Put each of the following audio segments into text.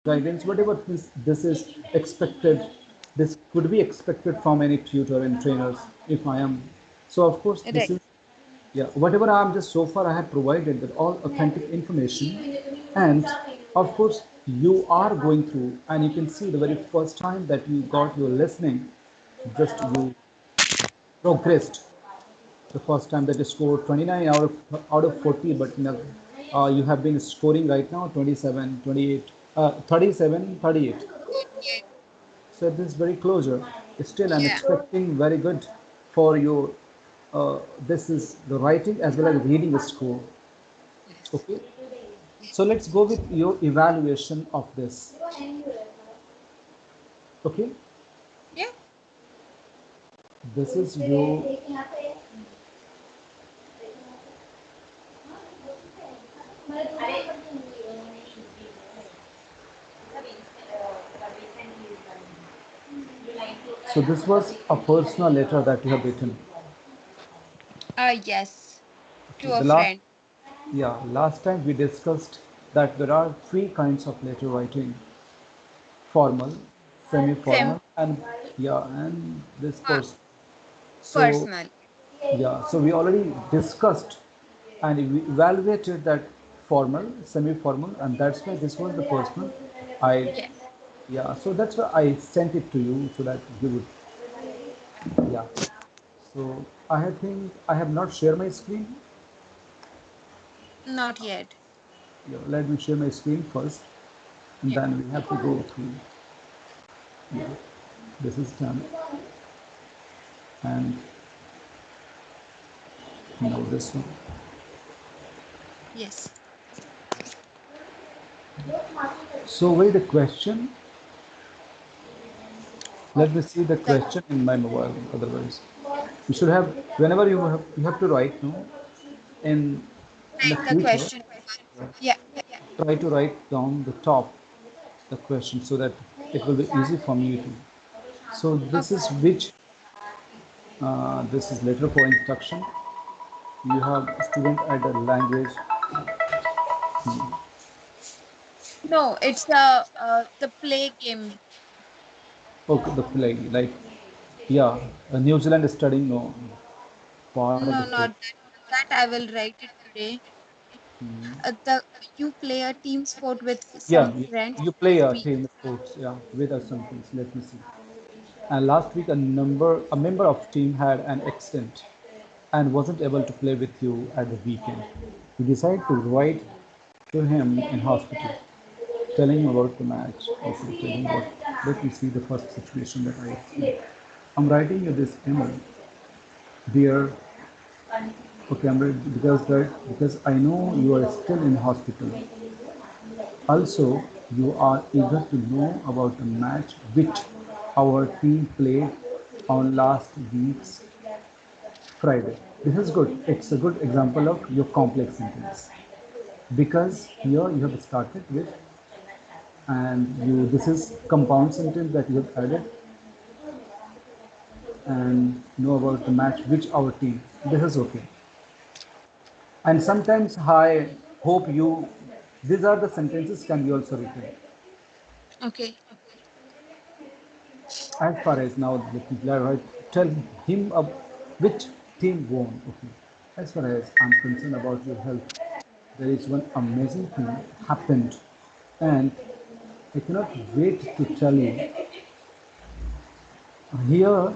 guidance, whatever this is expected, this could be expected from any tutor and trainers if I am. So of course this Right. is, yeah, whatever I'm just so far I have provided that all authentic information. And of course you are going through, and you can see the very first time that you got your listening, just you progressed the first time that you scored 29 out of 40, but you have been scoring right now 27, 28, 37, 38. So this is very closer. Still, I'm Yeah. expecting very good for your. This is the writing as well as reading score. Yes. Okay. So let's go with your evaluation of this. Okay. Yeah. This is your. So this was a personal letter that you have written. Yes. Okay. To a The last, friend. yeah, last time we discussed that there are three kinds of letter writing: formal, Sem semi-formal, and yeah, and this uh, person. So personal. yeah, so we already discussed and we evaluated that formal, semi-formal, and that's why this was the personal. I, Yes. yeah, so that's why I sent it to you so that you would, yeah. So I think I have not shared my screen. Not yet. Yeah, let me share my screen first, and Yeah. then we have to go through. Yeah, this is done, and now this one. Yes. So wait, the question. Let me see the The question in my mobile. Otherwise, you should have, whenever you have to write, no, in the write the future, question. Yeah. try to write down the top the question so that it will be easy for me to. So this Okay. is which, this is letter for instruction. You have student add a language. No, it's the play game. Okay, the play, like, yeah, New Zealand is studying, no, part of the No, play. not that. That I will write it today. The you play a team sport with Yeah, some friends you play this a week. team sports, yeah, with us something. Let me see. And last week, a member of team had an accident and wasn't able to play with you at the weekend. You decide to write to him in hospital, telling him about the match. Okay, telling what. Let me see the first situation that I see. I'm writing you this email, dear. Okay, because I know you are still in hospital. Also, you are eager to know about the match which our team played on last week's Friday. This is good. It's a good example of your complex sentence because here you have started with, and you this is compound sentence that you have added, and know about the match which our team. This is okay. And sometimes I hope you. These are the sentences can be also written. Okay. As far as now, let me tell him which team won. Okay. As far as I'm concerned about your health, there is one amazing thing happened, and I cannot wait to tell you. Here,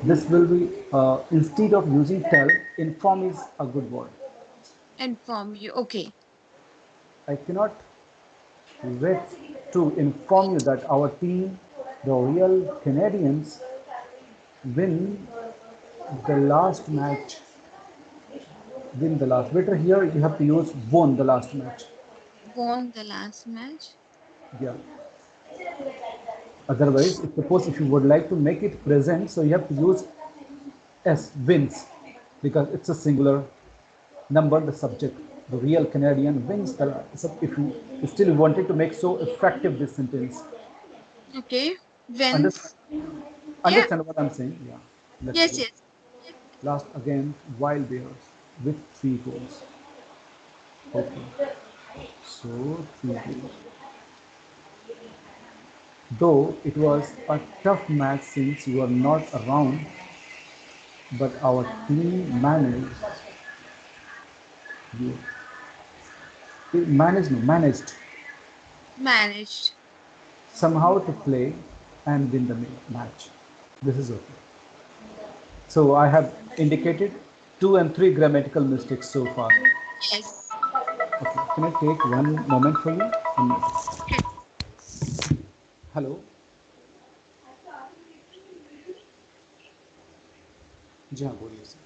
this will be instead of using tell, inform is a good word. Inform you. Okay. I cannot wait to inform you that our team, the Real Canadians, win the last match. Win the last. Better here you have to use won the last match. Won the last match. Yeah. Otherwise, if suppose if you would like to make it present, so you have to use S wins because it's a singular number, the subject. The Real Canadian wins the. So if you still wanted to make so effective this sentence, Okay. understand, Wins. Yeah. understand what I'm saying? Yeah. Let's Yes, go. yes. Last again, Wild Bears with 3 goals. Okay. So 3 goals. Though it was a tough match since you were not around, but our team you, managed Managed. somehow to play and win the match. This is okay. So I have indicated two and three grammatical mistakes so far. Yes. Okay, can I take one moment for you? Okay. Hello, जी हाँ बोलिए sir.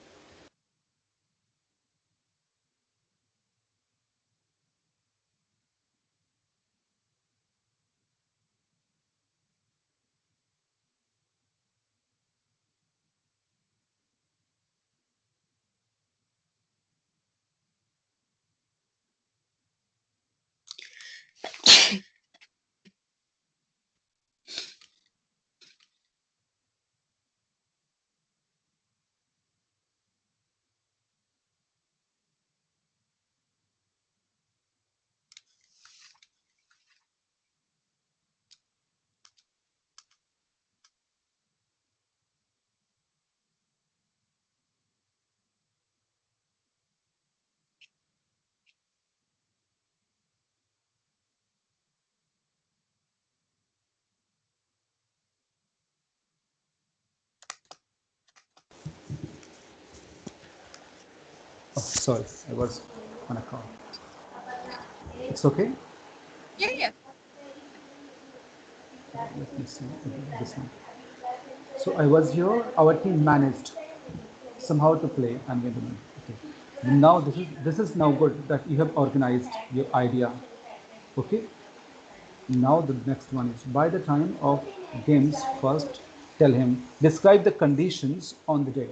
Oh, sorry, I was on a call. It's okay. Yeah, yeah. Let me see this one. So I was here. Our team managed somehow to play and win the match. Okay. Now this is now good that you have organized your idea. Okay. Now the next one is by the time of games first tell him describe the conditions on the day.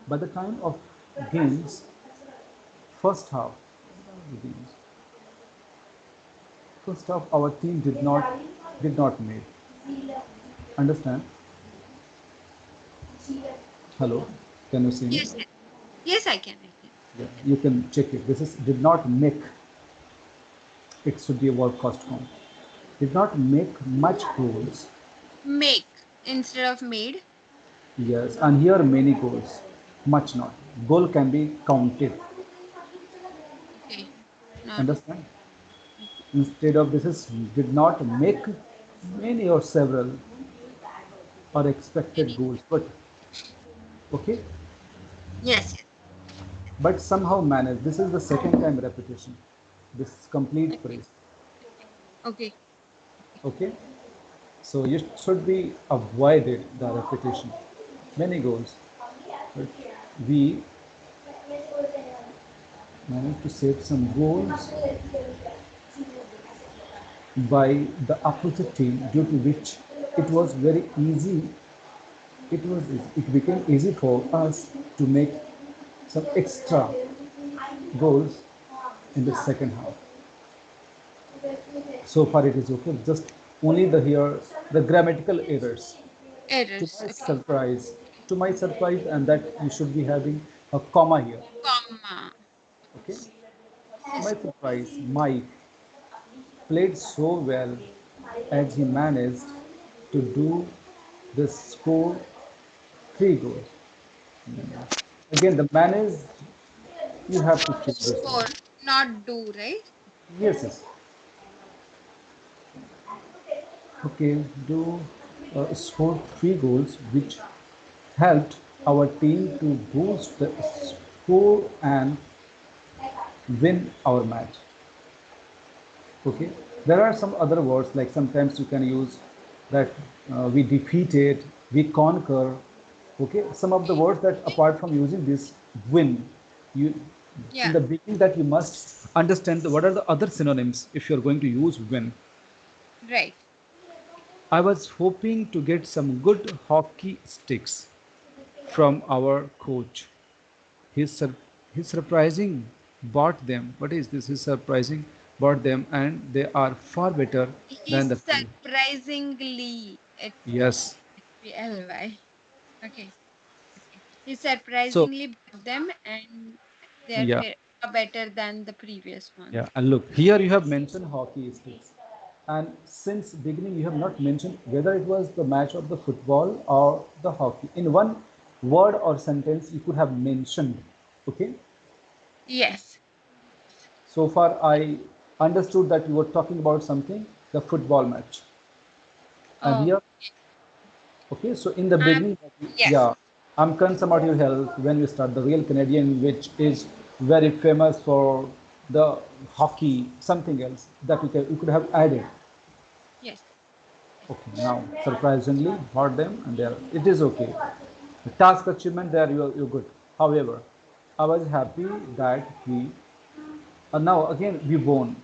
By the time of games first half games first half our team did not make. Understand? Hello, can you see me? Yes, yes. Yes, I can. I can. Yeah, you can check it. This is did not make. It should be a word cost form. Did not make much goals. Make instead of made. Yes, and here many goals. Much not. Goal can be counted. Okay. Not. Understand? Okay. Instead of this is did not make many or several or expected Any. goals. But okay, Yes, yes. but somehow managed. This is the second time repetition. This complete Okay. phrase. Okay. Okay, so you should be avoided the repetition. Many goals, but we managed to set some goals by the opposite team, due to which it was very easy. It became easy for us to make some extra goals in the second half. So far it is okay. Just only the here the grammatical errors. To Errors. my Okay. surprise, to my surprise, and that you should be having a comma here. Comma. Okay. To my Yes. surprise, Mike played so well as he managed to do the score three goals. Again, the manage you have to change this one. Score, not do, right? Yes, yes. Okay, do score three goals, which helped our team to boost the score and win our match. Okay, there are some other words like sometimes you can use that we defeated, we conquer. Okay, some of the words that apart from using this win, you in Yeah. the beginning that you must understand what are the other synonyms if you're going to use win. Right. I was hoping to get some good hockey sticks from our coach. He's, sur- he's surprising bought them. What is this? He's surprising bought them and they are far better than He's the previous. surprisingly. It's Yes. LY. Okay. He So, surprisingly bought them and yeah, are better than the previous one. yeah. And look, here you have mentioned hockey sticks. And since beginning, you have not mentioned whether it was the match of the football or the hockey. In one word or sentence, you could have mentioned. Okay. Yes. So far, I understood that you were talking about something, the football match. And Oh, here, okay. So in the um, beginning, yes. yeah, I'm concerned about your health when you start the real Canadian, which is very famous for the hockey, something else that you could have added. Yes. Okay, now surprisingly got them and there it is okay. The task achievement there you're good. However, I was happy that we now again we won.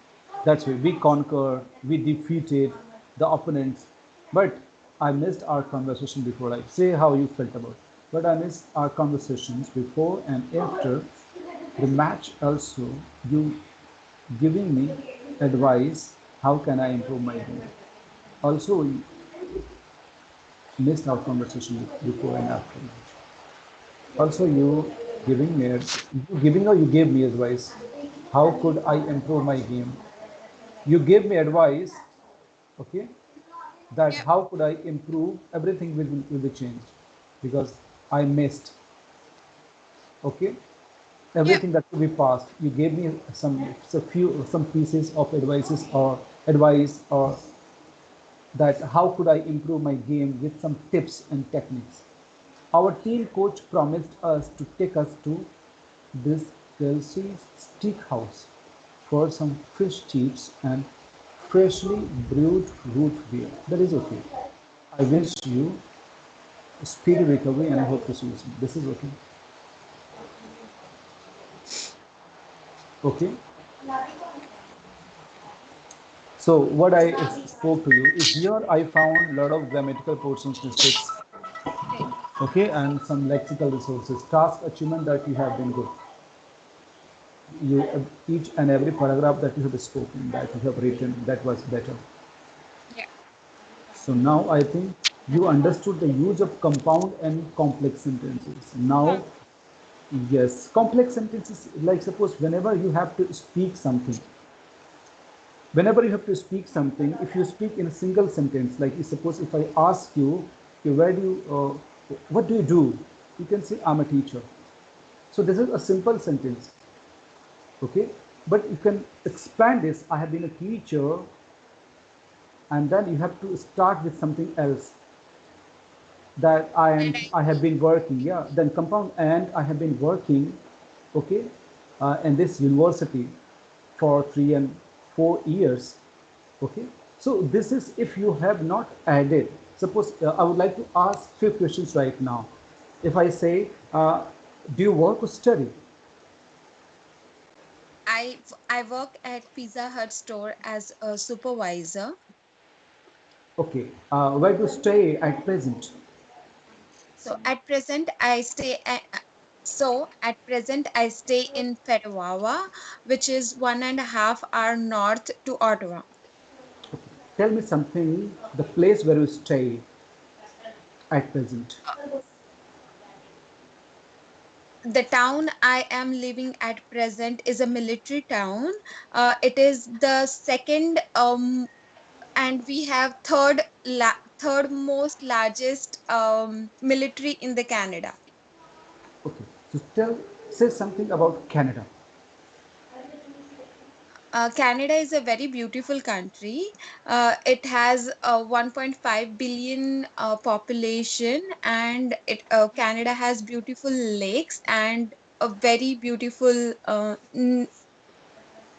That's why we conquered, we defeated the opponents. But I missed our conversation before. Like say how you felt about. But I missed our conversations before and after the match also. You giving me advice. How can I improve my game? Also, missed our conversation before and after. Also, you giving or you gave me advice. How could I improve my game? You gave me advice, okay, that Yep. how could I improve, everything will be changed because I missed, okay, Yep. everything that could be passed. You gave me some pieces of advice or that how could I improve my game with some tips and techniques. Our team coach promised us to take us to this Kelsey steakhouse for some fish chips and freshly brewed root beer. That is okay. I wish you a speedy recovery and I hope to see you soon. This is okay. Okay. So what I spoke to you is here I found a lot of grammatical portions mistakes. Right. Okay, and some lexical resources. Task achievement that you have been good. You each and every paragraph that you have spoken, that you have written, that was better. Yeah. So now I think you understood the use of compound and complex sentences. Huh. Now, yes, complex sentences, like suppose whenever you have to speak something, if you speak in a single sentence, like suppose if I ask you, okay, what do you do? You can say, I'm a teacher. So this is a simple sentence, okay? But you can expand this, I have been a teacher, and then you have to start with something else that And I I have work. been working, yeah. Then compound and I have been working, okay, in this university for 3 and 4 years, okay. So this is if you have not added. Suppose I would like to ask few questions right now. If I say, do you work or study? I work at Pizza Hut store as a supervisor. Okay, where do you stay at present? At present I stay in Fetwawa, which is 1.5 hour north to Ottawa. Tell me something, the place where you stay at present. The town I am living at present is a military town. It is the second and we have third most largest military in the Canada. Okay, so say something about Canada. Canada is a very beautiful country. It has a 1.5 billion population, and Canada has beautiful lakes and a very beautiful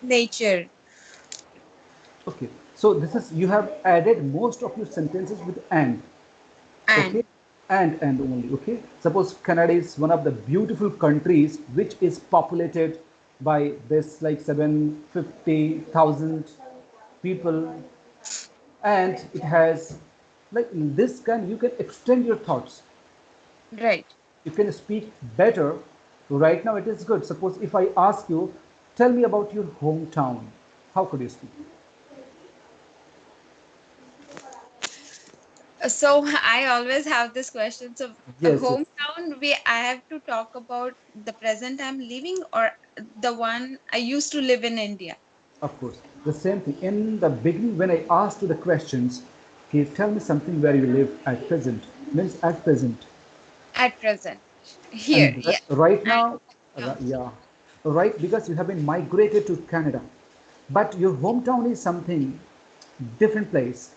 nature. Okay, so this is you have added most of your sentences with and. Okay, And and only. Okay, suppose Canada is one of the beautiful countries which is populated by this like 750,000 people, and it has like this can you can extend your thoughts, right. you can speak better. Right now it is good. Suppose if I ask you, tell me about your hometown, how could you speak? So I always have this question. So a Yes, yes, hometown, we I have to talk about the present I'm living or the one I used to live in India. of course. The same thing. In the beginning, when I asked you the questions, okay, tell me something where you live at present. Means at present. At present. Here, And yeah. right And now, yeah, right, because you have been migrated to Canada. But your hometown is something different place.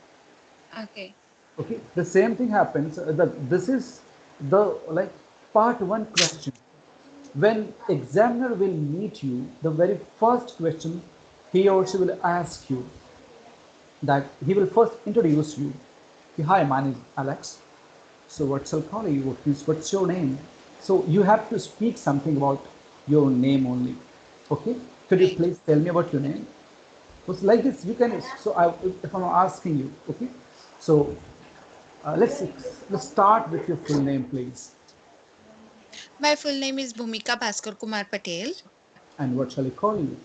okay. Okay, the same thing happens. This is the like part one question. When examiner will meet you, the very first question he or she will ask you that he will first introduce you. Hi, my name is Alex. So what shall call you? What's your name? So you have to speak something about your name only. Okay? Could you Right. please tell me about your name? So it's like this, you can. So if I'm asking you, okay. So let's start with your full name, please. My full name is Bhumika Bhaskar Kumar Patel. And what shall I call you?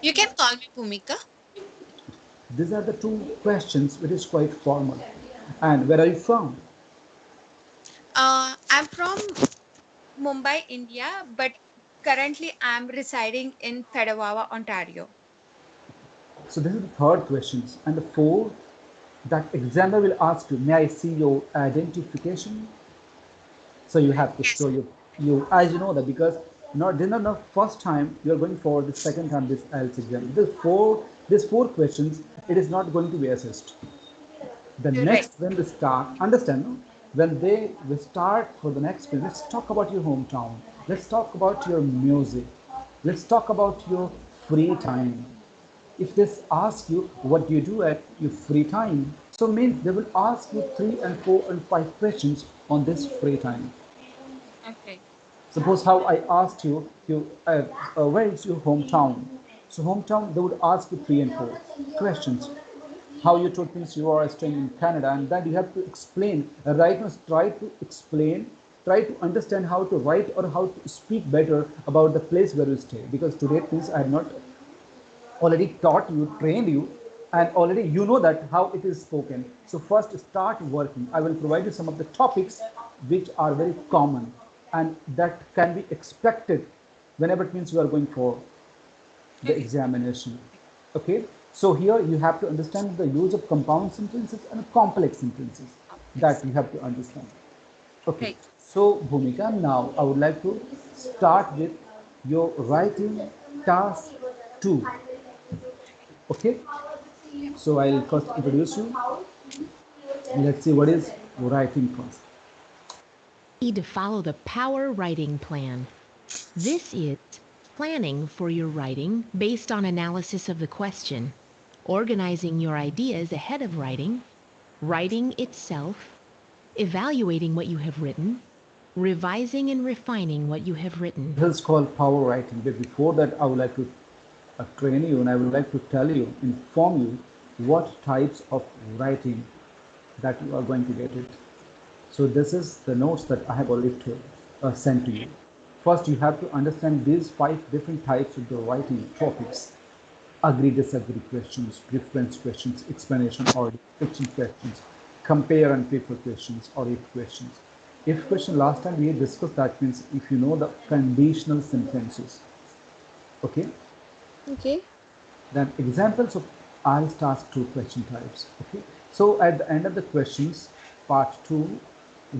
You can call me Bhumika. These are the two questions, which is quite formal. And where are you from? I'm from Mumbai, India, but currently I'm residing in Petawawa, Ontario. So this is the third questions. And the fourth, that examiner will ask you, may I see your identification? So you have to Yes. show you as you know that, because not this is not the first time you are going for the second time this IELTS exam. These four questions, it is not going to be assessed. The Right. next, when they start, understand, no? When they will start for the next one, let's talk about your hometown. Let's talk about your music. Let's talk about your free time. If they ask you what do you do at your free time, so means they will ask you 3 and 4 and 5 questions on this free time. Okay. Suppose how I asked you, where is your hometown? So hometown, they would ask you 3 and 4 questions. How you told means you are staying in Canada, and that you have to explain. Right now, try to explain, try to understand how to write or how to speak better about the place where you stay. Because today, means I have not already taught you, trained you, and already you know that how it is spoken. So first start working. I will provide you some of the topics which are very common and that can be expected whenever it means you are going for the Okay. examination. Okay, so here you have to understand the use of compound sentences and complex sentences, that Complex. you have to understand. Okay, Right. so Bhumika, now I would like to start with your writing task 2. Okay, so I'll first introduce you. Let's see what is writing task. Need to follow the Power Writing Plan. This is planning for your writing based on analysis of the question, organizing your ideas ahead of writing, writing itself, evaluating what you have written, revising and refining what you have written. This is called power writing. But before that, I would like to train you and I would like to tell you, inform you what types of writing that you are going to get it. So this is the notes that I have already sent to you. First, you have to understand these 5 different types of the writing topics: agree, disagree questions, preference questions, explanation or description questions, compare and prefer questions, or if questions. If question, last time we discussed that, means if you know the conditional sentences, okay, Okay. then examples of IELTS task 2 question types. Okay, so at the end of the questions, part 2,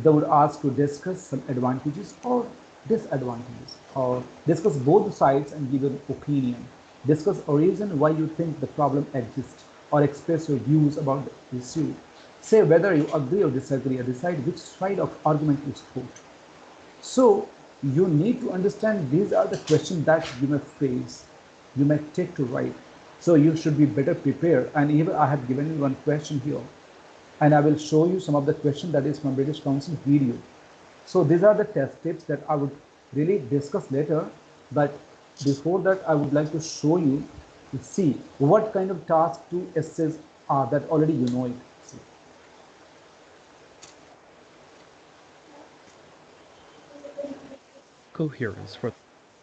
they would ask to discuss some advantages or disadvantages, or discuss both sides and give an opinion. Discuss a reason why you think the problem exists, or express your views about the issue. Say whether you agree or disagree, or decide which side of argument you support. So you need to understand these are the questions that you may face, you may take to write. So you should be better prepared. And even I have given you one question here, and I will show you some of the question that is from British Council video. So these are the test tips that I would really discuss later. But before that, I would like to show you to see what kind of task two essays are that already you know it. See. Coherence for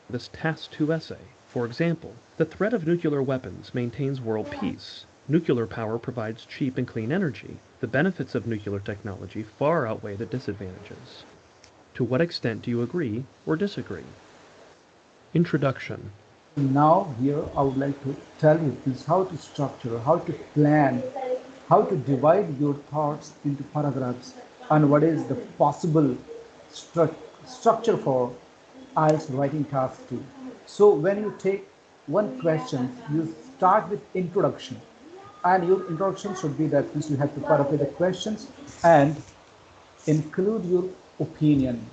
this Task 2 essay. For example, the threat of nuclear weapons maintains world peace. Nuclear power provides cheap and clean energy. The benefits of nuclear technology far outweigh the disadvantages. To what extent do you agree or disagree? Introduction. Now here I would like to tell you is how to structure, how to plan, how to divide your thoughts into paragraphs, and what is the possible stru- structure for IELTS writing task 2. So when you take one question, you start with introduction, and your introduction should be that means you have to paraphrase the questions and include your opinion.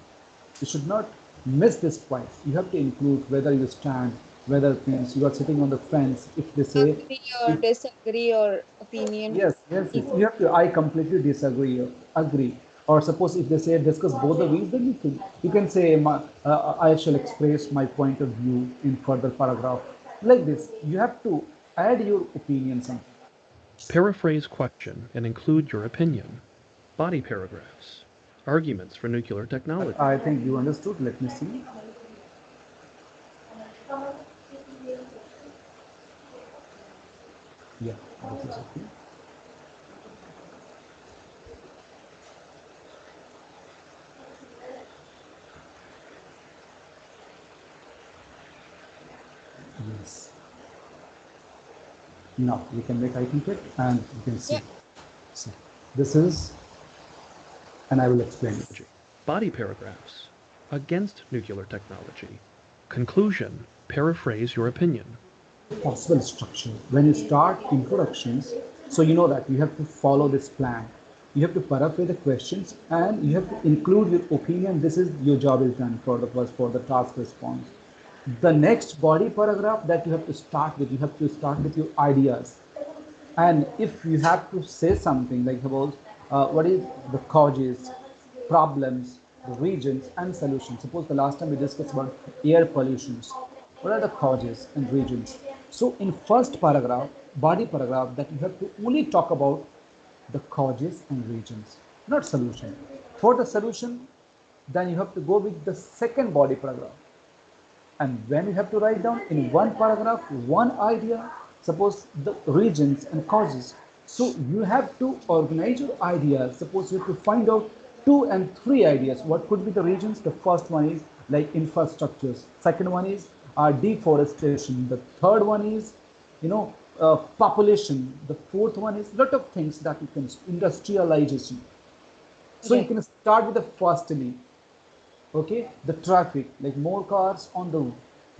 You should not miss this point. You have to include whether you stand, whether it means you are sitting on the fence. If they say, Agree or if, disagree or opinion. yes, you have to. I completely disagree. Or agree. Or suppose if they say discuss both the views, then you can say I shall express my point of view in further paragraph. Like this, you have to add your opinion something. Paraphrase question and include your opinion. Body paragraphs. Arguments for nuclear technology. I think you understood. Let me see. Yeah, this is okay. Yes. Now we can make eye contact and you can see. Yeah. So this is, and I will explain it. Body paragraphs. Against nuclear technology. Conclusion. Paraphrase your opinion. Possible structure. When you start introductions, so you know that you have to follow this plan. You have to paraphrase the questions and you have to include your opinion. This is your job is done for the first for the task response. The next body paragraph that you have to start with, you have to start with your ideas. And if you have to say something like about what is the causes, problems, the regions, and solutions. Suppose the last time we discussed about air pollutions. What are the causes and regions? So in first paragraph, body paragraph, that you have to only talk about the causes and regions, not solution. For the solution, then you have to go with the second body paragraph. And when you have to write down in one paragraph one idea, suppose the regions and causes. So you have to organize your ideas. Suppose you have to find out two and three ideas. What could be the regions? The first one is like infrastructures. Second one is deforestation. The third one is, population. The fourth one is lot of things that you can industrialization. So you Right. can start with the firstly, okay, the traffic, like more cars on the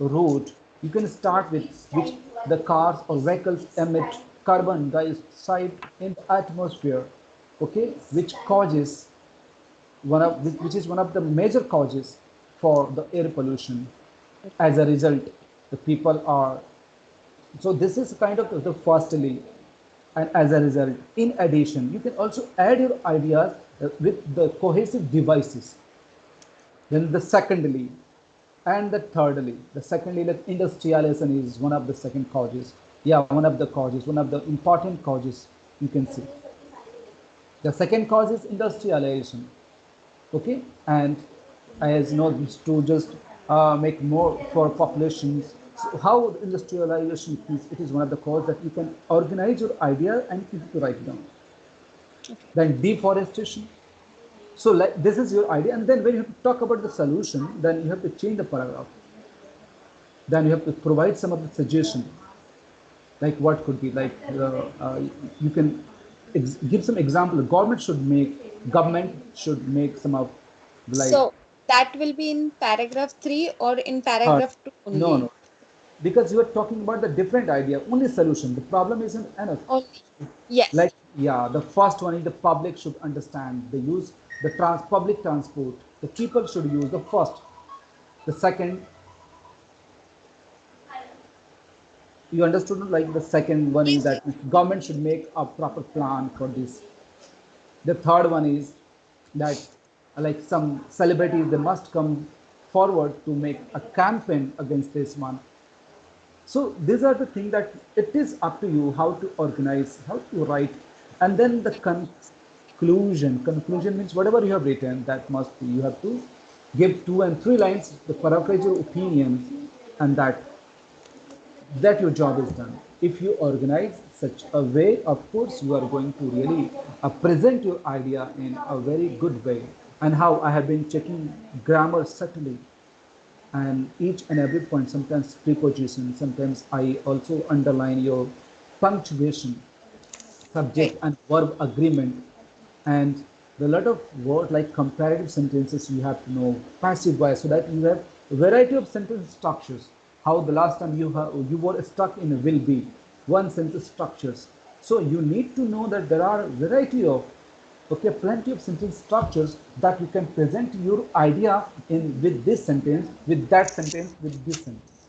road. You can start with which the cars or vehicles emit carbon dioxide in the atmosphere, okay, which causes which is one of the major causes for the air pollution. As a result, the people are, so this is kind of the firstly, and as a result, in addition, you can also add your ideas with the cohesive devices. Then the secondly, and the thirdly, the secondly, like industrialization is one of the second causes. Yeah, one of the causes, one of the important causes you can see. The second cause is industrialization. Okay, and as you know, to just make more for populations. So how industrialization is, it is one of the cause that you can organize your idea and you have to write it down. Okay. Then deforestation. So like this is your idea, and then when you have to talk about the solution, then you have to change the paragraph. Then you have to provide some of the suggestion, like what could be like you can give some example. Government should make some of like So that will be in paragraph 3 or in uh, paragraph 2 no, only. no, because you are talking about the different idea, only solution. The problem isn't enough. Only. Yes. Like yeah, the first one is the public should understand the use the public transport. The people should use the first. The second, you understood, like the second one is Yes, yes. that government should make a proper plan for this. The third one is that like some celebrities they must come forward to make a campaign against this one. So these are the things that it is up to you how to organize, how to write, and then the conclusion. Conclusion means whatever you have written, that must be you have to give two and three lines, the paraphrase your opinion, and that your job is done. If you organize such a way, of course, you are going to really present your idea in a very good way. And how I have been checking grammar subtly. and each and every point, sometimes preposition, sometimes I also underline your punctuation, Right. subject and verb agreement, and the lot of word like comparative sentences you have to know, passive voice, so that you have variety of sentence structures. How the last time you were stuck in a will be one sentence structures. So you need to know that there are variety of, okay, plenty of sentence structures that you can present your idea in with this sentence, with that sentence, with this sentence.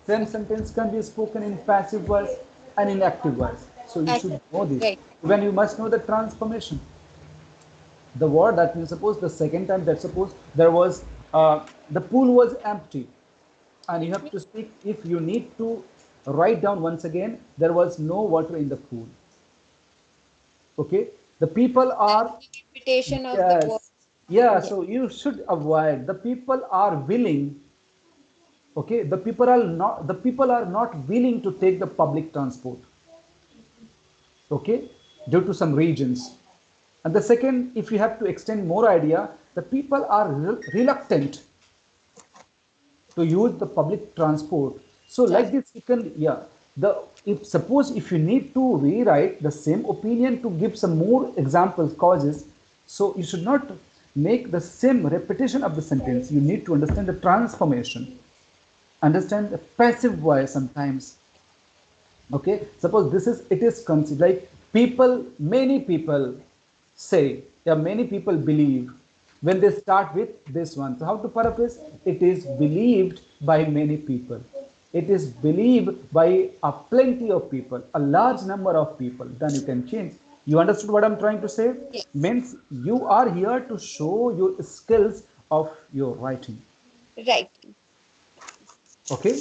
Same sentence can be spoken in passive voice and in active voice. So you should know this. Right. When you must know the transformation. The word that means, suppose the second time that suppose there was the pool was empty, and you have to speak. If you need to write down once again, there was no water in the pool. Okay, the people are, Repetition of the word. yes, yeah. Yeah. So you should avoid. The people are willing. Okay, the people are not willing to take the public transport, okay, due to some regions. And the second, if you have to extend more idea, the people are reluctant to use the public transport. So like Trans- this you can, yeah, the, if suppose if you need to rewrite the same opinion to give some more examples causes, so you should not make the same repetition of the sentence. You need to understand the transformation, understand the passive voice sometimes. Okay, suppose this is, it is considered like people, many people say, yeah, many people believe, when they start with this one. So how to paraphrase? It is believed by many people, it is believed by a plenty of people, a large number of people, then you can change. You understood what I'm trying to say? Yes. Means you are here to show your skills of your writing. Right. Okay,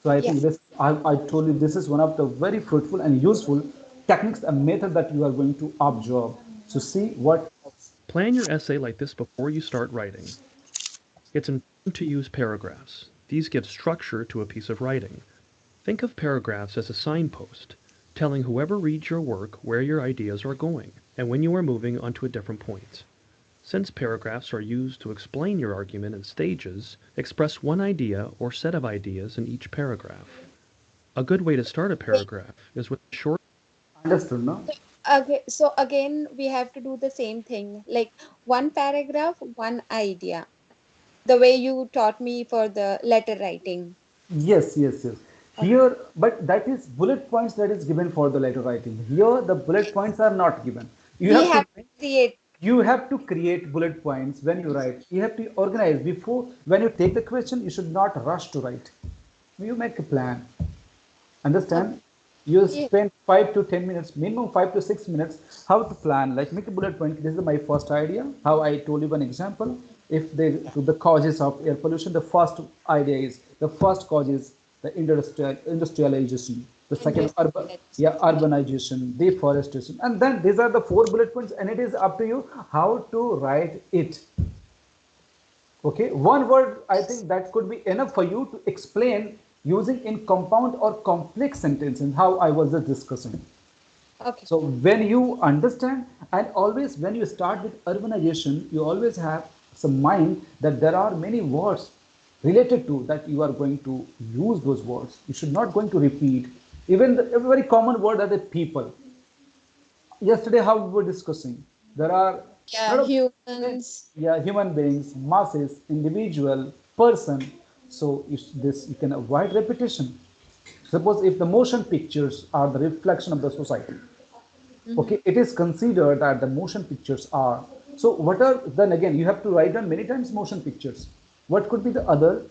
so I Yeah. think this, I told you this is one of the very fruitful and useful techniques and method that you are going to observe. So see what else. Plan your essay like this before you start writing. It's important to use paragraphs. These give structure to a piece of writing. Think of paragraphs as a signpost, telling whoever reads your work where your ideas are going and when you are moving on to a different point. Since paragraphs are used to explain your argument in stages, express one idea or set of ideas in each paragraph. A good way to start a paragraph is with a short. Understood, no? Okay, so again, we have to do the same thing, like one paragraph, one idea, the way you taught me for the letter writing. Yes, yes, yes. Okay. Here, but that is bullet points that is given for the letter writing. Here, the bullet points are not given. You We have have to to create. you have to create bullet points when you write. You have to organize before, when you take the question. You should not rush to write. You make a plan. Okay. Understand? You Yeah. spend 5 to 10 minutes, minimum 5 to 6 minutes, how to plan. Like make a bullet point. This is my first idea. How I told you one example. If they to the causes of air pollution, the first idea is, the first cause is the industrialization. The second, yeah, Yeah. urbanization, deforestation, and then these are the four bullet points, and it is up to you how to write it. Okay, one word, I think that could be enough for you to explain using in compound or complex sentences, how I was just discussing. Okay. So when you understand, and always when you start with urbanization, you always have some mind that there are many words related to that, you are going to use those words. You should not going to repeat. Even a very common word are the people. Yesterday how we were discussing, there are a Yeah, lot of, humans. yeah, human beings, masses, individual, person. So this you can avoid repetition. Suppose if the motion pictures are the reflection of the society, Hmm. okay, it is considered that the motion pictures are, so what are, then again you have to write down many times motion pictures. What could be the other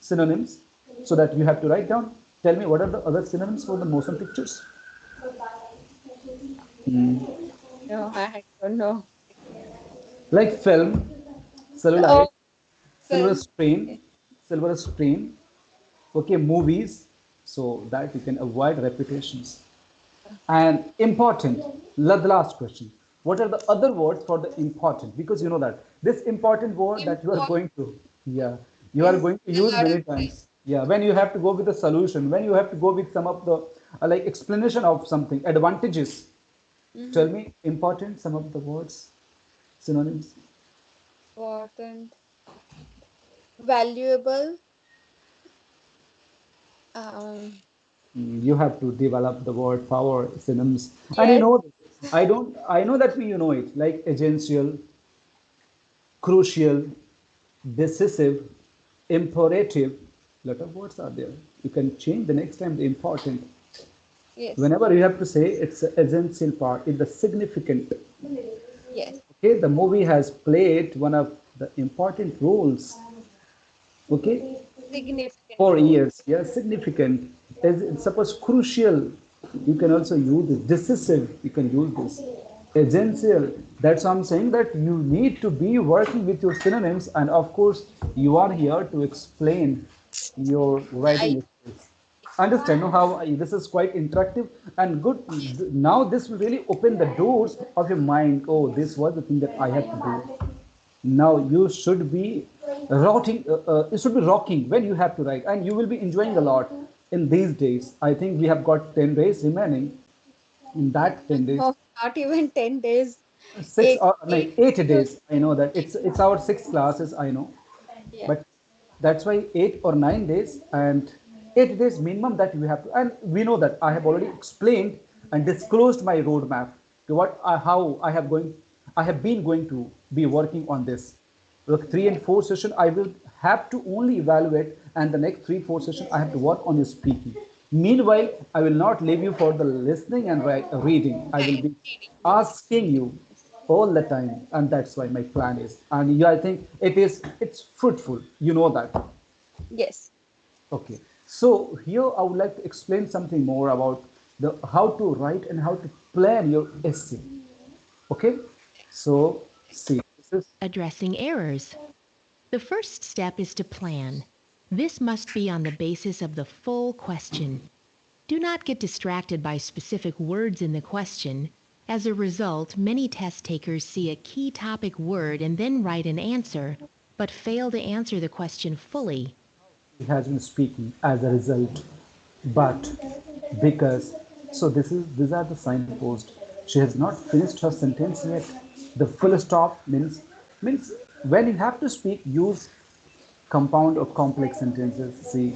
synonyms, so that you have to write down. Tell me, what are the other synonyms for the motion pictures? No, I don't know. Like film, cellulite, Oh, silver film. screen, Okay. silver screen, okay, movies, so that you can avoid repetitions. And important, the last question, what are the other words for the important? Because you know that this important word that you are Import going to, yeah, you are is going to a use lot of many time. times. Yeah, when you have to go with the solution, when you have to go with some of the like explanation of something, advantages. Tell Hmm. me important, some of the words, synonyms. Important, valuable. Um, You have to develop the word power synonyms, and yes, I don't. I know that you know it, like essential, crucial, decisive, imperative. Lot of words are there. You can change the next time the important. yes, Whenever you have to say it's the essential part, it's the significant. yes. Okay, the movie has played one of the important roles. Okay, Significant for role. years. Yeah, significant. As suppose crucial, you can also use it. Decisive, you can use this. Essential. That's why I'm saying that you need to be working with your synonyms, and of course, you are here to explain your I writing skills. Understand no, how this is quite interactive and good. Now this will really open the doors of your mind. Oh, this was the thing that I have to do. Now you should be rocking. It should be rocking when you have to write, and you will be enjoying a lot in these days. I think we have got 10 days remaining. In that 10 days, no, not even 10 days. six Eight, or no, eight. 8 days. I know that it's our six classes. I know, Yeah. but that's why 8 or 9 days and 8 days minimum that we have to. And we know that I have already explained and disclosed my roadmap to how I have been going to be working on this. Look, 3 and 4 session I will have to only evaluate, and the next 3 4 session I have to work on your speaking. Meanwhile, I will not leave you for the listening and reading. I will be Reading. Yes. asking you all the time, and that's why my plan is. And yeah, I think it's fruitful. You know that. Yes. Okay. So here I would like to explain something more about the how to write and how to plan your essay. Okay. So see, this is Addressing errors. The first step is to plan. This must be on the basis of the full question. Do not get distracted by specific words in the question. As a result, many test takers see a key topic word and then write an answer, but fail to answer the question fully. he has been speaking as a result, but because so these are the signpost. She has not finished her sentence yet. The full stop means when you have to speak, use compound or complex sentences. See,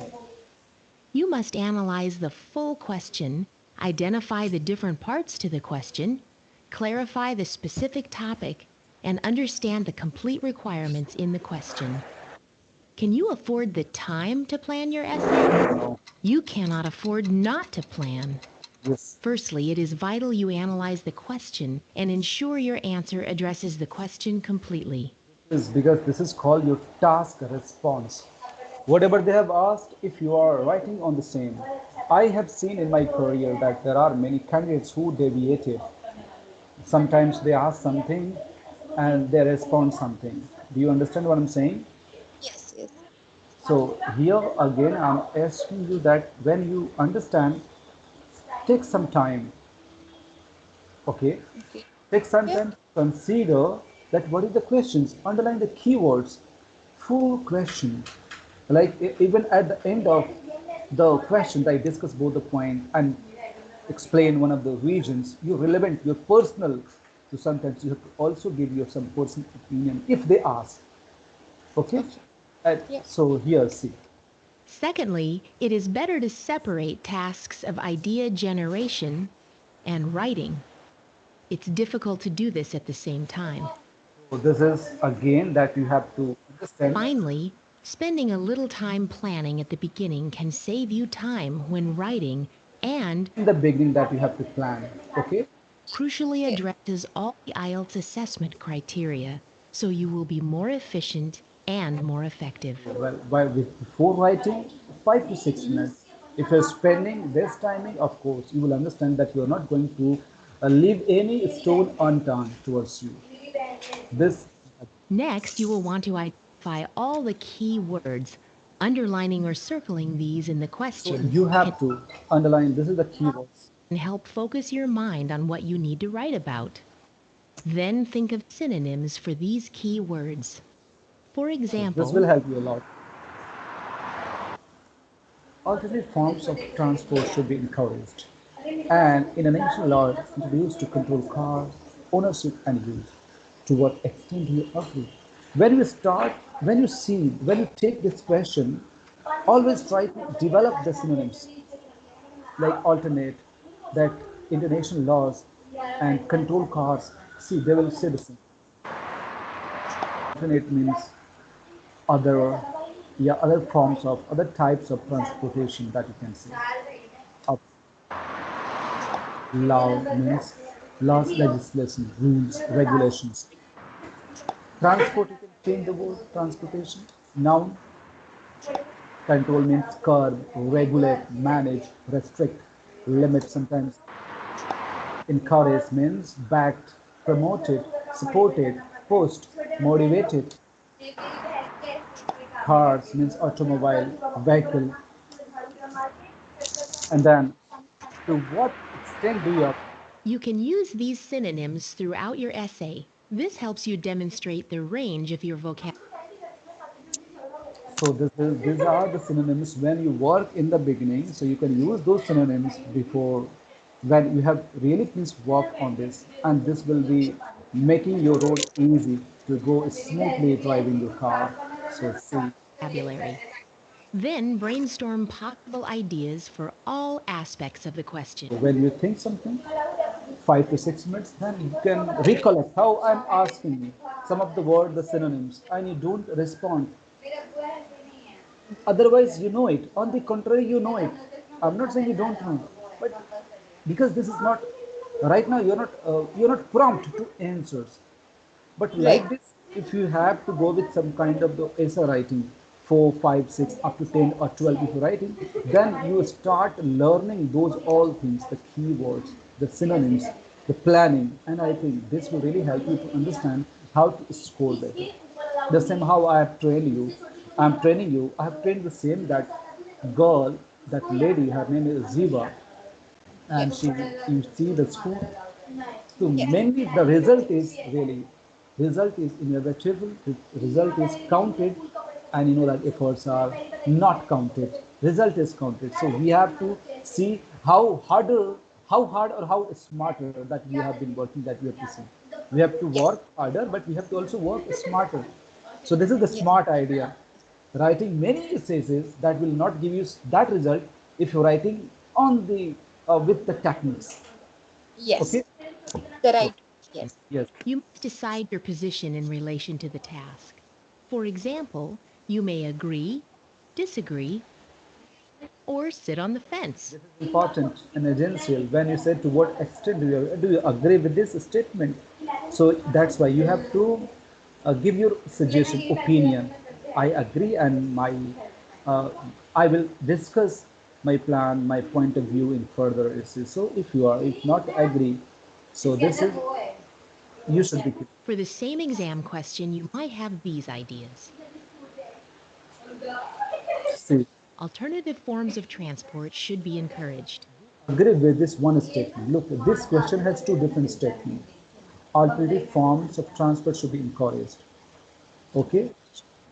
You must analyze the full question, identify the different parts to the question, clarify the specific topic, and understand the complete requirements in the question. Can you afford the time to plan your essay? no, You cannot afford not to plan. yes, Firstly, it is vital you analyze the question and ensure your answer addresses the question completely. is because this is called your task response. Whatever they have asked, if you are writing on the same, I have seen in my career that there are many candidates who deviated. Sometimes they ask something and they respond something. Do you understand what I'm saying? Yes. Yes. So here again, I'm asking you that when you understand, take some time. Okay, Okay. take some Yeah. time to consider that what is the questions. Underline the keywords. Full question. Like even at the end of the questions, I discuss both the point and explain one of the regions. You're relevant. You're personal. So sometimes you have to also give your some personal opinion if they ask. Okay. Okay. And Yeah. so here, see. Secondly, it is better to separate tasks of idea generation and writing. It's difficult to do this at the same time. So this is again that you have to understand Finally, spending a little time planning at the beginning can save you time when writing and in the beginning that you have to plan. Okay. crucially Yeah. addresses all the IELTS assessment criteria, so you will be more efficient and more effective. Well, before writing, 5 to 6 minutes. If you're spending this timing, of course, you will understand that you're not going to leave any stone unturned towards you. This, Next, you will want to identify all the key words. Underlining or circling these in the so question you can have to underline. This is the keywords. help focus your mind on what you need to write about. Then think of synonyms for these key words. For So this will example, help you a lot. Alternate forms of transport should be encouraged, and international law introduced to control cars, ownership, and use. To what extent do you agree? When you start, when you see, when you take this question, Always try to develop the synonyms like alternate, that international laws, and control cars. See, they will say the same. Alternate means other, yeah, other forms of other types of transportation that you can say. Of law means laws, legislation, rules, regulations. Transport, you can change the word transportation. Noun, control means curb, regulate, manage, restrict, limit sometimes. Encourage means backed, promoted, supported, pushed, motivated. Cars means automobile, vehicle. And then, to what extent do you? You can use these synonyms throughout your essay. This helps you demonstrate the range of your vocabulary. So these are the synonyms when you work in the beginning. So you can use those synonyms before when you have really please work on this, and this will be making your road easy to go smoothly driving your car. So see, Then brainstorm possible ideas for all aspects of the question. when you think something, 5 to 6 minutes, then you can recollect how I'm asking you some of the word, the synonyms, and you don't respond. Otherwise, you know it. On the contrary, you know it. I'm not saying you don't know, but because this is not right now, you're not prompt to answers. But Right. like this, if you have to go with some kind of the essay writing, 4, 5, 6, up to 10 or 12, if you're writing, then you start learning those all things, the keywords, the synonyms, the planning, and I think this will really help you to understand how to score better. The same how I have trained you. I'm training you. I have trained the same that girl, that lady. Her name is Ziva, and Yes. she, you see the school. So Yes. mainly the result is really, result is inevitable, result is counted, and that efforts are not counted. Result is counted. So we have to see how hard or how smarter that we have been working. That we have to see. We have to Yes. work harder, but we have to also work smarter. So this is the Yes. smart idea. Writing many essays that will not give you that result if you're writing on the with the techniques. Yes. Okay. The So right. Yes. yes. You must decide your position in relation to the task. For example, you may agree, disagree, or sit on the fence. This is important and essential when you say to what extent do you agree with this statement. So that's why you have to give your suggestion, opinion. I agree, and my uh, I will discuss my plan, my point of view in further essays. So if not agree, so this is you should be For the same exam question, you might have these ideas. see. Alternative forms of transport should be encouraged. Agree with this one statement. Look, this question has two different statements. Alternative forms of transport should be encouraged. Okay,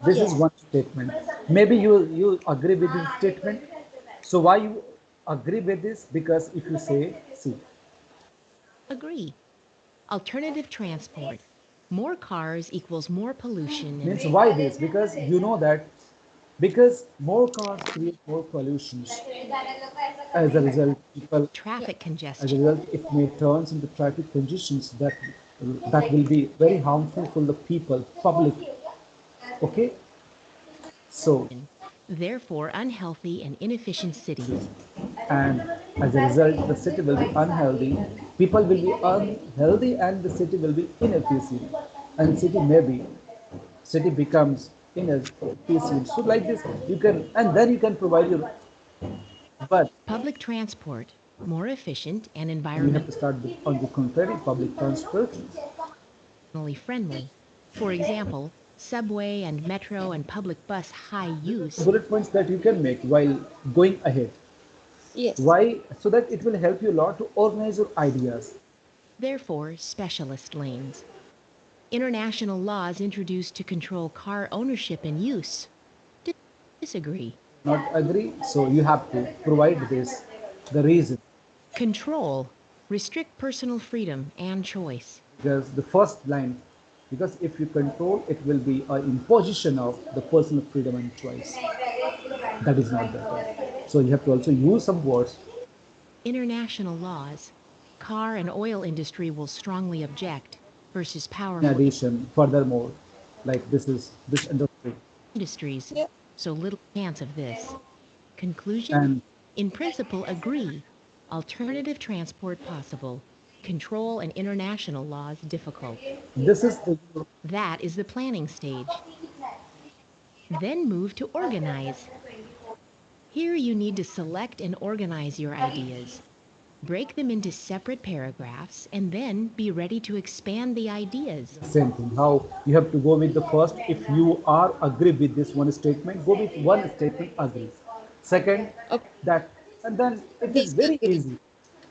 this is Yes. one statement. Maybe you agree with this statement. So why you agree with this? Because if you say, see, Agree. Alternative transport. More cars equals more pollution and means why this? Because you know that because more cars create more pollutions. As a result, people, Yes. traffic as a congestion. result, it may turns into traffic conditions that will be very harmful for the people, public. Okay, so Therefore, unhealthy and inefficient cities. and as a result the city will be unhealthy, people will be unhealthy, and the city will be inefficient, and city becomes inefficient. So like this you can, and then you can provide your, but Public transport, more efficient and you have to environmentally start with, on the contrary, public transport. friendly. For example, subway and metro and public bus high These are the use. bullet points that you can make while going ahead. Yes. Why? So that it will help you a lot to organize your ideas. Therefore, specialist lanes. International laws introduced to control car ownership and use. Disagree. Not agree, so you have to provide this, the reason. Control. Restrict personal freedom and choice. Because the first line, because if you control, it will be an imposition of the personal freedom and choice. That is not better. So you have to also use some words. International laws. Car and oil industry will strongly object versus In powerful addition, furthermore, like this industry. industries. Yeah. So little chance of this. Conclusion? And In principle, agree. Alternative transport possible. Control and international laws difficult. this is the That is the planning stage. Then move to organize. Here you need to select and organize your ideas. Break them into separate paragraphs and then be ready to expand the ideas. same thing. How you have to go with the first. If you are agree with this one statement, go with one statement agree. Second, Okay. that, and then it is very Disagree. easy.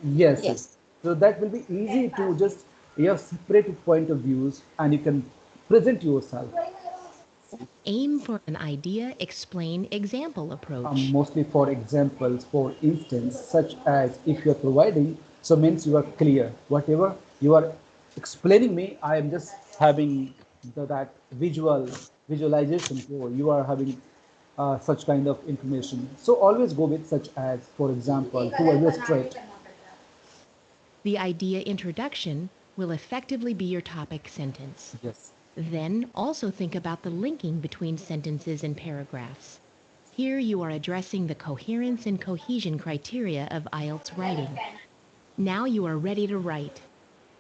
Yes, yes. Yes. So that will be easy to just, you have separate point of views and you can present yourself. Aim for an idea, explain, example approach. Mostly for examples, for instance, such as if you are providing, so means you are clear. Whatever you are explaining me, I am just having that visualization. So you are having such kind of information. So always go with such as, for example, to illustrate. The idea introduction will effectively be your topic sentence. Yes. Then also think about the linking between sentences and paragraphs. Here you are addressing the coherence and cohesion criteria of IELTS writing. Now you are ready to write.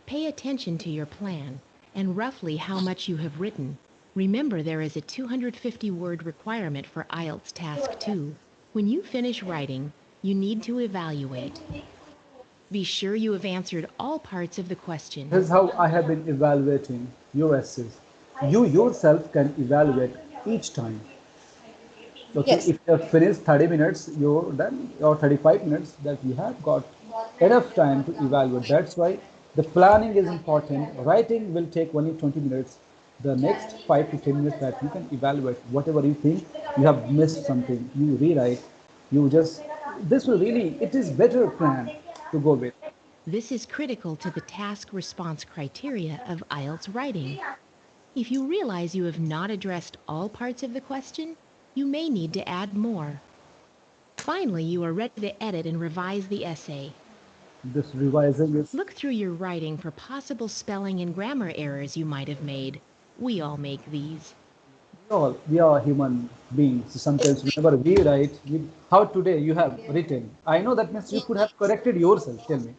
Pay attention to your plan and roughly how much you have written. Remember there is a 250-word requirement for IELTS Task 2. When you finish writing, you need to evaluate. Be sure you have answered all parts of the question. This is how I have been evaluating your essays. You yourself can evaluate each time. Okay, Yes. if you have finished 30 minutes, you're done, or 35 minutes, that you have got enough time to evaluate. That's why the planning is important. Writing will take only 20 minutes. The next 5 to 10 minutes that you can evaluate whatever you think you have missed something, you rewrite, you just, this will really, it is better plan to go with. This is critical to the task response criteria of IELTS writing. If you realize you have not addressed all parts of the question, you may need to add more. Finally, you are ready to edit and revise the essay. This revising is, Look through your writing for possible spelling and grammar errors you might have made. We all make these. we are human beings. So sometimes whenever we write, how today you have written, I know that means you could have corrected yourself. Tell me.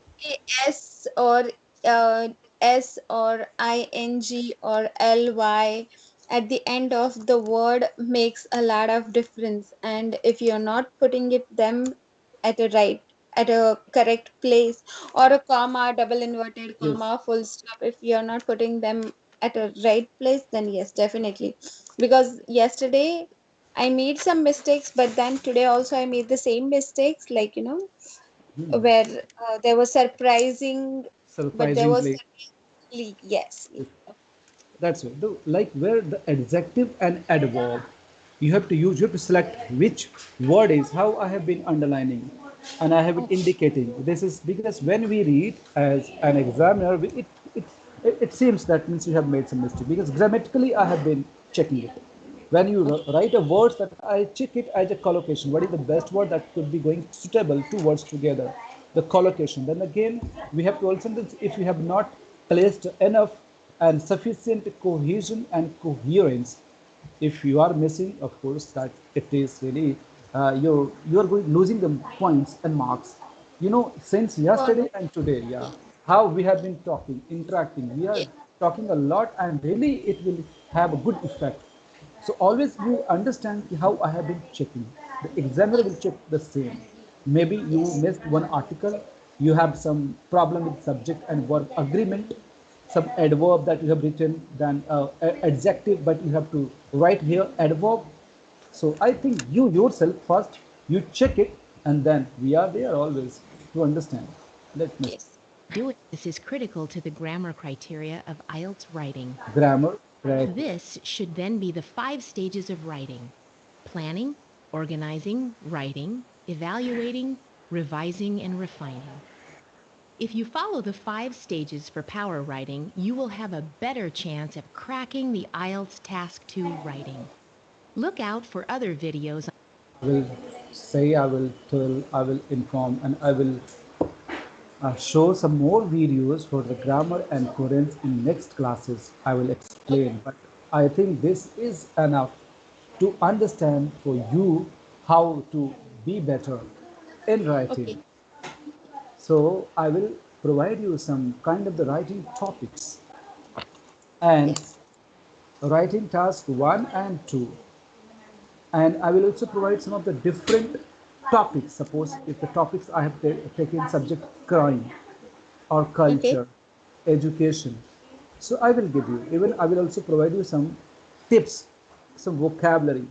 S or uh, S or ing or ly at the end of the word makes a lot of difference. And if you're not putting it them at a right, at a correct place, or a comma, double inverted Yes. comma, full stop, if you're not putting them at a right place, then yes, definitely. Because yesterday I made some mistakes, but then today also I made the same mistakes, like where there was surprising, but there was Surprisingly, yes. that's it. Like where the adjective and adverb, you have to use, you have to select which word is, how I have been underlining and I have been indicating. This is because when we read as an examiner, it, it seems that means you have made some mistake because grammatically I have been checking it. When you write a words, that I check it as a collocation. What is the best word that could be going suitable two words together? The collocation. Then again, we have to also, if we have not placed enough and sufficient cohesion and coherence, if you are missing, of course, that it is really you're going losing the points and marks. Since For yesterday and today, yeah, how we have been talking, interacting, we are yes, talking a lot, and really it will have a good effect. So always you understand how I have been checking. The examiner will check the same. Maybe you yes, missed one article, you have some problem with subject and verb agreement, some adverb that you have written, then adjective, but you have to write here adverb. So I think you yourself first, you check it, and then we are there always to understand. Let me yes. Doing this is critical to the grammar criteria of IELTS writing. grammar, right? This should then be the 5 stages of writing: planning, organizing, writing, evaluating, revising, and refining. If you follow the 5 stages for power writing, you will have a better chance of cracking the IELTS Task 2 writing. Look out for other videos I will say, I will tell, I will inform, and I will show some more videos for the grammar and coherence in next classes. I will explain, but I think this is enough to understand for you how to be better in writing. Okay. So I will provide you some kind of the writing topics and Yes. writing task 1 and 2, and I will also provide some of the different topics. Suppose if the topics I have taken subject crime or Okay. culture, education, so I will give you, even I will also provide you some tips, some vocabulary.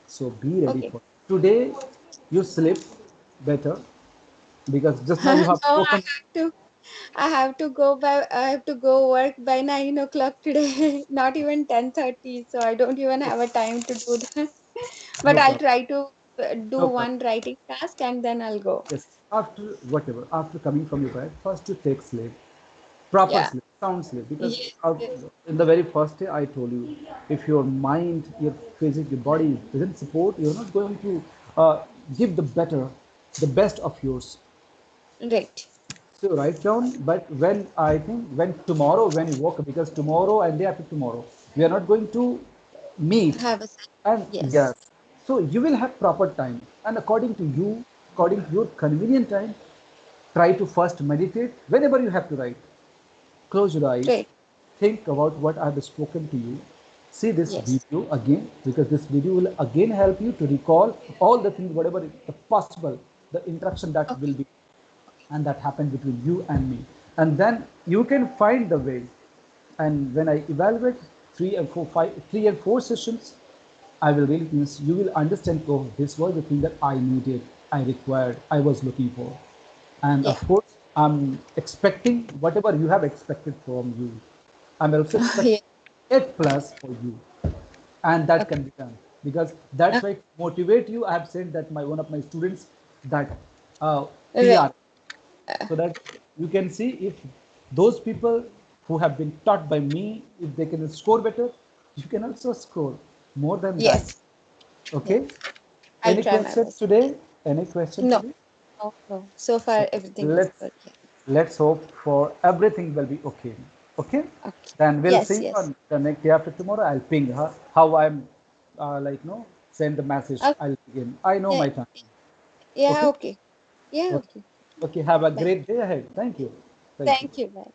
So be ready Okay. for it. Today you sleep better because just now No, you have spoken. I have to go by. I have to go work by 9 o'clock today. Not even 10:30. So I don't even have a time to do that. But No I'll problem. try to do No problem. one writing task and then I'll go. Yes, after whatever, after coming from your bed, first you take sleep, proper Yeah. sleep, sound sleep. Because Yes. of, Yes. in the very first day, I told you, if your mind, your physics, your body doesn't support, you're not going to give the better, the best of yours. Right. So write down. But when I think when tomorrow, when you woke up, because tomorrow and day after tomorrow, we are not going to meet, Have a and yes. yes, so you will have proper time, and according to you, according to your convenient time, try to first meditate whenever you have to write. Close your eyes, Right. think about what I have spoken to you. See this Yes. video again, because this video will again help you to recall all the things, whatever the possible, the interaction that will Okay. be and that happened between you and me. And then you can find the way. And when I evaluate 3 and 4 sessions, I will really means you will understand, oh, this was the thing that I needed, I required, I was looking for. And Yeah. of course, I'm expecting whatever you have expected from you. I'm also Yeah. expecting 8 plus for you, and that Okay. can be done because that's why to motivate you. I have said that my one of my students that Right. PR, so that you can see if those people who have been taught by me, if they can score better, you can also score more than that. Yes. Yeah. Okay. I'll Any try my question best. today? Any question No. today? No. No. So So far everything is let's good. Yeah. let's hope for everything will be okay. Okay. Okay. Then we'll Yes. see Yes. on the next day after tomorrow. I'll ping her how I'm like no send the message. Okay. I'll begin. I know Yeah. my time. Yeah. Okay. Okay. Yeah. Okay. Okay. Okay. Have a Bye. great day ahead. Thank you. Thank you. Thank you. Bye.